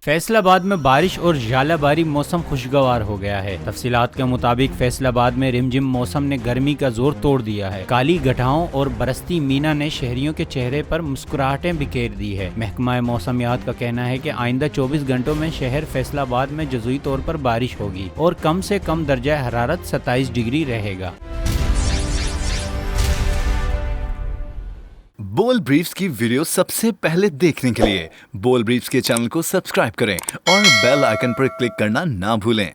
फैसलाबाद में बारिश और झालाबारी मौसम खुशगवार हो गया है। तफसीलात के मुताबिक फैसलाबाद में रिमझिम मौसम ने गर्मी का जोर तोड़ दिया है। काली घटाओं और बरसती मीना ने शहरियों के चेहरे पर मुस्कुराहटें बिखेर दी है। महकमा मौसमियात का कहना है कि आइंदा 24 घंटों में शहर फैसलाबाद में जुज़ई तौर पर बारिश होगी और कम से कम दर्जा हरारत 27 डिग्री रहेगा। बोल ब्रीफ्स की वीडियो सबसे पहले देखने के लिए बोल ब्रीफ्स के चैनल को सब्सक्राइब करें और बेल आइकन पर क्लिक करना ना भूलें।